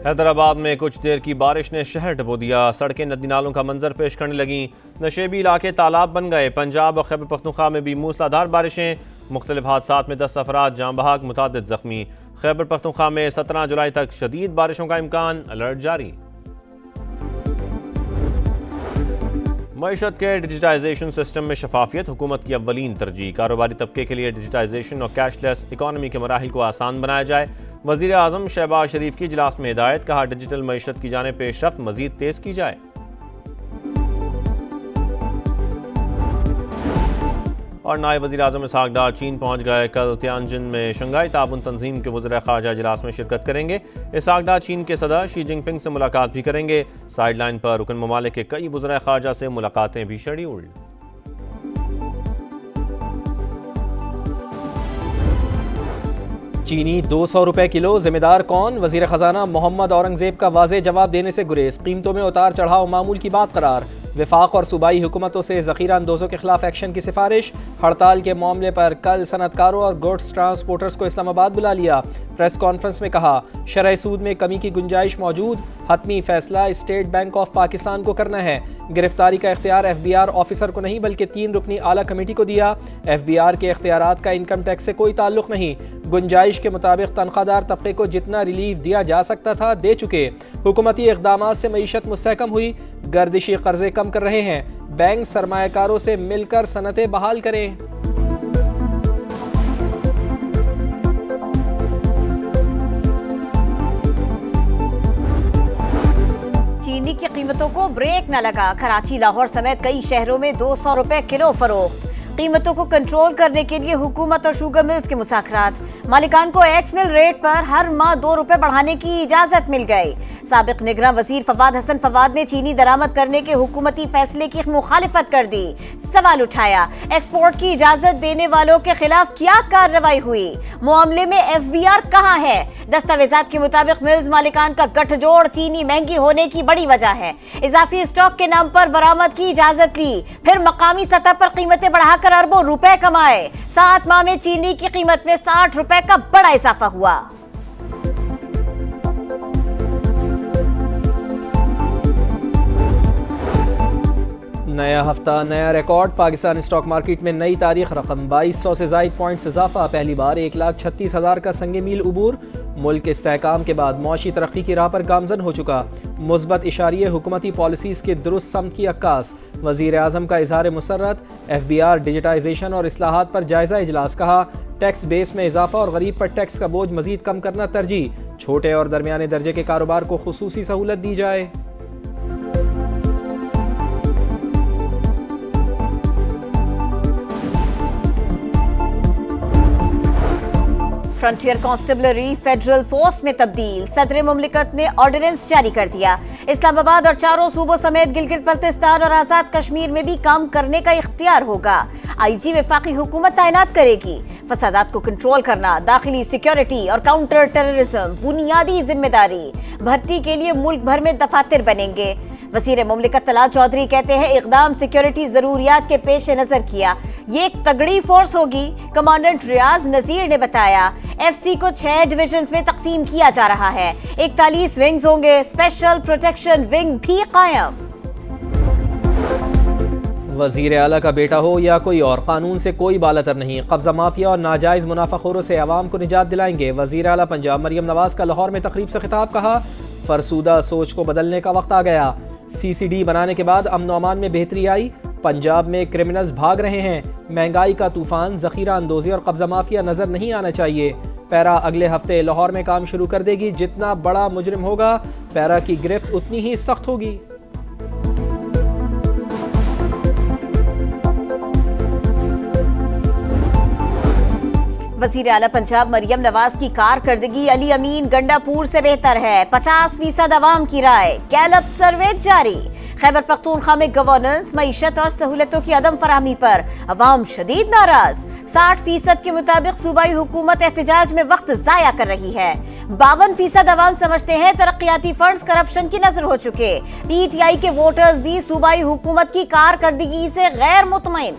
हैदराबाद में कुछ देर की बारिश ने शहर डुबो दिया। सड़कें नदी नालों का मंजर पेश करने लगीं। नशेबी इलाके तालाब बन गए। पंजाब और खैबर पख्तूनख्वा में भी मूसलाधार बारिशें। मुख्तलिफ हादसात में 10 अफराद जाँ बहक, मुतादिद जख्मी। खैबर पख्तूनख्वा में 17 जुलाई तक शदीद बारिशों का इम्कान, अलर्ट जारी। मईशत के डिजिटाइजेशन सिस्टम में शफाफियत हुकूमत की अव्वलीन तरजीह। कारोबारी तबके के लिए डिजिटाइजेशन और कैशलेस इकॉनमी के मराहिल को आसान बनाया जाए। वज़ीर आज़म शहबाज शरीफ की इजलास में हिदायत। कहा, डिजिटल मईशत की जाने पेशरफ्त मजीद तेज की जाए। और नायब वज़ीर आज़म इसहाक डार चीन पहुँच गए। कल तियानजिन में शंघाई ताउन तंजीम के वज़ीर ख़ारजा इजलास में शिरकत करेंगे। इसहाक डार चीन के सदर शी जिनपिंग से मुलाकात भी करेंगे। साइड लाइन पर रुकन ममालिक के कई वज़ीर ख़ारजा से मुलाकातें भी शेड्यूल्ड। चीनी 200 रुपए किलो, जिम्मेदार कौन? वज़ीर ख़जाना मोहम्मद औरंगज़ेब का वाज़ेह जवाब देने से गुरेज। कीमतों में उतार चढ़ाव मामूल की बात करार। वफाक और सूबाई हुकूमतों से ज़ख़ीरा अंदोज़ों के खिलाफ एक्शन की सिफारिश। हड़ताल के मामले पर कल सनतकारों और गुड्स ट्रांसपोर्टर्स को इस्लामाबाद बुला लिया। प्रेस कॉन्फ्रेंस में कहा, शरह सूद में कमी की गुंजाइश मौजूद। हतमी फैसला स्टेट बैंक ऑफ पाकिस्तान को करना है। गिरफ्तारी का इख्तियार FBR ऑफिसर को नहीं बल्कि 3 रुकनी आला कमेटी को दिया। FBR के इख्तियारात का इनकम टैक्स से कोई ताल्लुक नहीं। गुंजाइश के मुताबिक तनख्वाहदार तबके को जितना रिलीफ दिया जा सकता था दे चुके। हुकूमती इक़दामात से मईशत मुस्तहकम हुई। गर्दिशी कर्जे कम कर रहे हैं। बैंक सरमायाकारों से मिलकर सनतें बहाल करें। चीनी की कीमतों को ब्रेक न लगा। कराची, लाहौर समेत कई शहरों में 200 रुपए किलो फरोख्त। कीमतों को कंट्रोल करने के लिए हुकूमत और शुगर मिल्स के मुज़ाकरात। मालिकान को एक्स मिल रेट पर हर माह 2 रुपए बढ़ाने की इजाजत मिल गई। साबिक निगरां वजीर फवाद हसन फवाद ने चीनी दरामद करने के हुकूमती फैसले की मुखालिफत कर दी। सवाल उठाया, एक्सपोर्ट की इजाजत देने वालों के खिलाफ क्या कार्रवाई हुई? मामले में FBR कहां है? दस्तावेजात के मुताबिक मिल्स मालिकान का गठजोड़ चीनी महंगी होने की बड़ी वजह है। इजाफी स्टॉक के नाम पर बरामद की इजाजत ली, फिर मकामी सतह पर कीमतें बढ़ाकर अरबों रुपए कमाए। 7 माह में चीनी की कीमत में 60 रुपए का बड़ा इजाफा हुआ। नया हफ्ता, नया रिकॉर्ड। पाकिस्तान स्टॉक मार्केट में नई तारीख रकम 2200 से ज़ायद पॉइंट्स इजाफा। पहली बार 1,36,000 का संगे मील उबूर। मुल्क इस्तेहकाम के बाद मौशी तरक्की की राह पर गामजन हो चुका। मुस्बत इशारिये हुकूमती पॉलिसीज़ के दुरुस्त समत की अक्कास। वज़ीर आज़म का इजहार मुसर्रत। FBR डिजिटाइजेशन और इस्लाहात पर जायज़ा इजलास। कहा, टैक्स बेस में इजाफा और गरीब पर टैक्स का बोझ मजीद कम करना तरजीह। छोटे और दरमियाने दर्जे के कारोबार को खुसूसी सहूलत दी जाए। फ्रंटियर कांस्टेबलरी फेडरल फोर्स में तब्दील। सदर मुमलिकत ने ऑर्डिनेंस जारी कर दिया। इस्लामाबाद और चारों सूबों समेत गिलगित बल्तिस्तान और आजाद कश्मीर में भी काम करने का इख्तियार होगा। IG वफाकी हुकूमत तैनात करेगी। फसादात को कंट्रोल करना, दाखिली सिक्योरिटी और काउंटर टेररिज्म बुनियादी जिम्मेदारी। भर्ती के लिए मुल्क भर में दफातर बनेंगे। वज़ीर मुमलिकत तलाल चौधरी कहते हैं, इक़दाम सिक्योरिटी जरूरियात के पेश नजर किया। ये एक तगड़ी फोर्स होगी। कमांडेंट रियाज नजीर ने बताया, FC को 6 डिविजन्स में तकसीम किया जा रहा है। 41 विंग्स होंगे। स्पेशल प्रोटेक्शन विंग भी कायम। वज़ीर आला का बेटा हो या कोई और, कानून से कोई बालातर नहीं। कब्जा माफिया और नाजायज मुनाफाखोरों से आवाम को निजात दिलाएंगे। वज़ीर आला पंजाब मरियम नवाज का लाहौर में तकरीब से खिताब। कहा, फरसूदा सोच को बदलने का वक्त आ गया। CCD बनाने के बाद अमन अमान में बेहतरी आई। पंजाब में क्रिमिनल्स भाग रहे हैं। महंगाई का तूफान, ज़ख़ीरा अंदोज़ी और कब्जा माफिया नजर नहीं आना चाहिए। पैरा अगले हफ्ते लाहौर में काम शुरू कर देगी। जितना बड़ा मुजरिम होगा, पैरा की गिरफ्त उतनी ही सख्त होगी। वज़ीर आला पंजाब मरियम नवाज की कारकर्दगी अली अमीन गंडापुर से बेहतर है। 50% अवाम की राय। गैलप सर्वे जारी। खैबर पख्तूनख्वा में गवर्नेंस, मईशत और सहूलतों की अदम फराहमी पर अवाम शदीद नाराज। 60% के मुताबिक सूबाई हुकूमत एहतजाज में वक्त जाया कर रही है। 52% अवाम समझते हैं तरक्याती फंड्स करप्शन की नजर हो चुके। PTI के वोटर्स भी सूबाई हुकूमत की कारकर्दगी से गैर मुतमईन।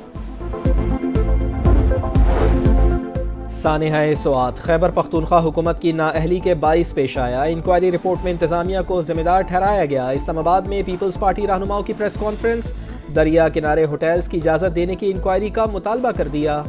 सानेहाए सोआत खैबर पख्तूनख्वा हुकूमत की नाअहली के 22 पेश आया। इंक्वायरी रिपोर्ट में इंतजामिया को जिम्मेदार ठहराया गया। इस्लामाबाद में पीपल्स पार्टी रहनुमाओं की प्रेस कॉन्फ्रेंस। दरिया किनारे होटल्स की इजाज़त देने की इंक्वायरी का मुतालबा कर दिया।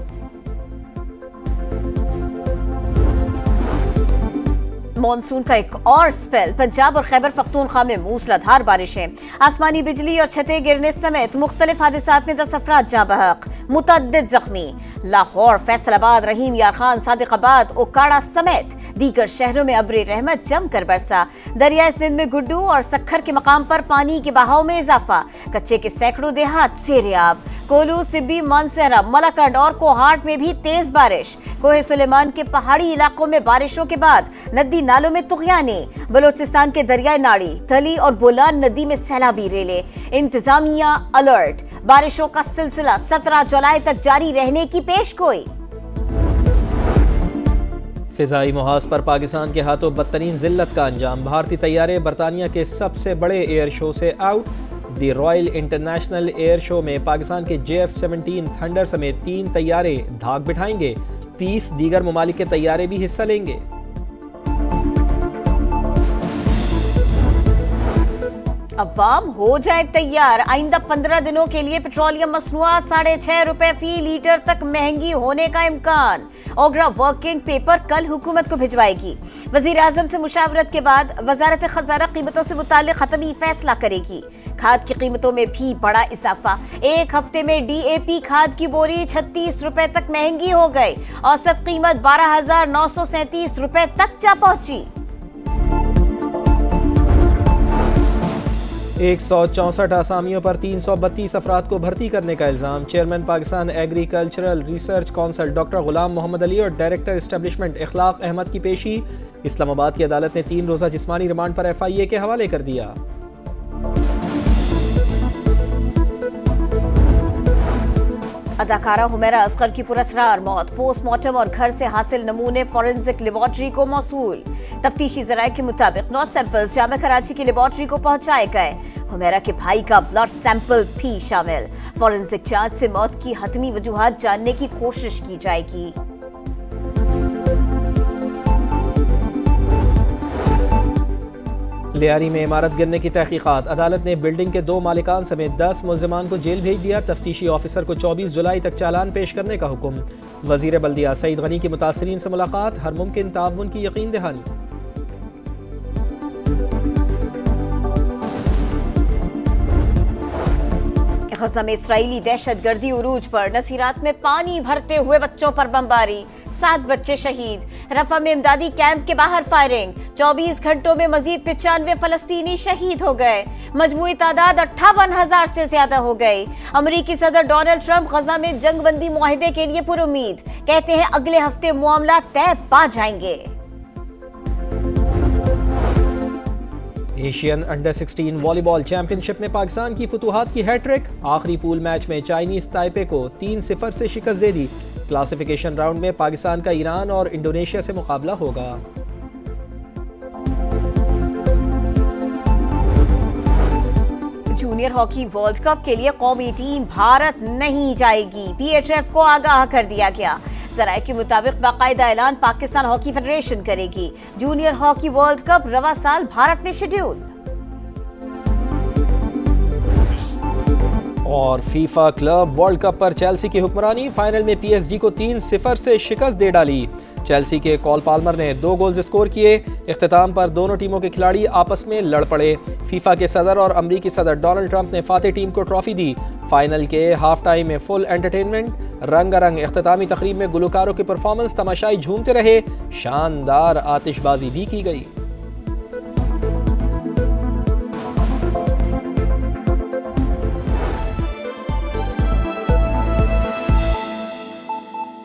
मॉनसून का एक और स्पेल। पंजाब और खैबर पख्तूनख्वा में मूसलाधार बारिशें, आसमानी बिजली और छतें गिरने समेत मुख्तलिफ हादिसात में 10 अफराद जाँ बहक, मुतअद्दिद जख्मी। लाहौर, फैसलाबाद, रहीम यार खान, सादिकाबाद, ओकाड़ा समेत दीगर शहरों में अब्रे रहमत जमकर बरसा। दरियाए सिंध में गुड्डू और सखर के मकाम पर पानी के बहाव में इजाफा। कच्चे के सैकड़ों देहात सेरियाब। कोलू, सिब्बी, मानसहरा, मलाकंड और कोहाट में भी तेज बारिश। कोहे सुलेमान के पहाड़ी इलाकों में बारिशों के बाद नदी नालों में तुगयानी। बलोचिस्तान के दरियाई नाड़ी, तली और बोलान नदी में सैलाबी रेले। इंतजामिया अलर्ट। बारिशों का सिलसिला 17 जुलाई तक जारी रहने की पेशगोई। फिजाई मुहाज पर पाकिस्तान के हाथों बदतरीन जिल्लत का अंजाम। भारतीय तैयारे बरतानिया के सबसे बड़े एयर शो से आउट। दी रॉयल इंटरनेशनल एयर शो में पाकिस्तान के JF-17 थंडर समेत 3 तैयारे धाक बिठाएंगे। 30 दीगर ममालिक के तैयारे भी हिस्सा लेंगे। अवाम हो जाए तैयार। आइंदा 15 दिनों के लिए पेट्रोलियम मसनूआत 6.5 रुपए फी लीटर तक महंगी होने का इम्कान। ओगरा वर्किंग पेपर कल हुकूमत को भिजवाएगी। वजीर आजम से मुशावरत के बाद वजारत खजाना कीमतों से मुताल्लिक खत्मी फैसला करेगी। खाद की कीमतों में भी बड़ा इजाफा। एक हफ्ते में DAP खाद की बोरी 36 रुपए तक महंगी हो गई। औसत कीमत 12,937 रुपए तक जा पहुंची। 164 आसामियों पर 332 अफराद को भर्ती करने का इल्ज़ाम। Chairman Pakistan Agricultural Research Council doctor Ghulam Mohammad Ali और डायरेक्टर एस्टेब्लिशमेंट इखलाक अहमद की पेशी। इस्लामाबाद की अदालत ने 3 रोज़ा जिस्मानी रिमांड पर FIA के हवाले कर दिया। अदाकारा हुमैरा असगर की पुरस्कार मौत। पोस्टमार्टम और घर से हासिल नमूने फॉरेंसिक लेबॉर्ट्री को मौसूल। तफ्तीशी जराये के मुताबिक 9 सैंपल्स जामिया कराची की लेबॉर्ट्री को पहुंचाए गए। हुमैरा के भाई का ब्लड सैंपल भी शामिल। फॉरेंसिक जांच से मौत की हतमी वजूहात जानने की कोशिश की जाएगी। लियारी में इमारत गिरने की तहकीकात। अदालत ने बिल्डिंग के 2 मालिकान समेत 10 मुल्जिमान को जेल भेज दिया। तफ्तीशी ऑफिसर को 24 जुलाई तक चालान पेश करने का हुक्म। वजीर बल्दिया सईद गनी की मुतासरीन से मुलाकात। हर मुमकिन ताउन की यकीन दहानी। गज़ा में इसराइली दहशतगर्दी उरूज पर। नसीरात में पानी भरते हुए बच्चों पर बमबारी। 7 बच्चे शहीद। रफा में इमदादी कैंप के बाहर फायरिंग। 24 घंटों में मजीद 95 फलस्तीनी शहीद हो गए। मजमूई तादाद 58,000 से ज्यादा हो गई। अमेरिकी सदर डोनाल्ड ट्रंप गज़ा में जंगबंदी मुआहिदे के लिए पुरुमीद। कहते हैं अगले हफ्ते मामला तय पा जाएंगे। एशियन अंडर 16 वॉलीबॉल चैंपियनशिप में पाकिस्तान की फतूहात की हैट्रिक। आखिरी पूल मैच में चाइनीज ताइपे को 3-0 से शिकस्त दे दी। क्लासिफिकेशन राउंड में पाकिस्तान का ईरान और इंडोनेशिया से मुकाबला होगा। जूनियर हॉकी वर्ल्ड कप के लिए कौमी टीम भारत नहीं जाएगी। PHF को आगाह कर दिया गया। जराये के मुताबिक बाकायदा ऐलान पाकिस्तान हॉकी फेडरेशन करेगी। जूनियर हॉकी वर्ल्ड कप रवा साल भारत में शेड्यूल। और फीफा क्लब वर्ल्ड कप पर चेल्सी की हुक्मरानी। फाइनल में PSG को 3-0 से शिकस्त दे डाली। चेल्सी के कॉल पाल्मर ने 2 गोल्स स्कोर किए। इख्तिताम पर दोनों टीमों के खिलाड़ी आपस में लड़ पड़े। फीफा के सदर और अमरीकी सदर डोनाल्ड ट्रंप ने फातेह टीम को ट्रॉफी दी। फाइनल के हाफ टाइम में फुल एंटरटेनमेंट। रंगारंग इख्तितामी तकरीब में गुलकारों की परफॉर्मेंस। तमाशाई झूमते रहे। शानदार आतिशबाजी भी की गई।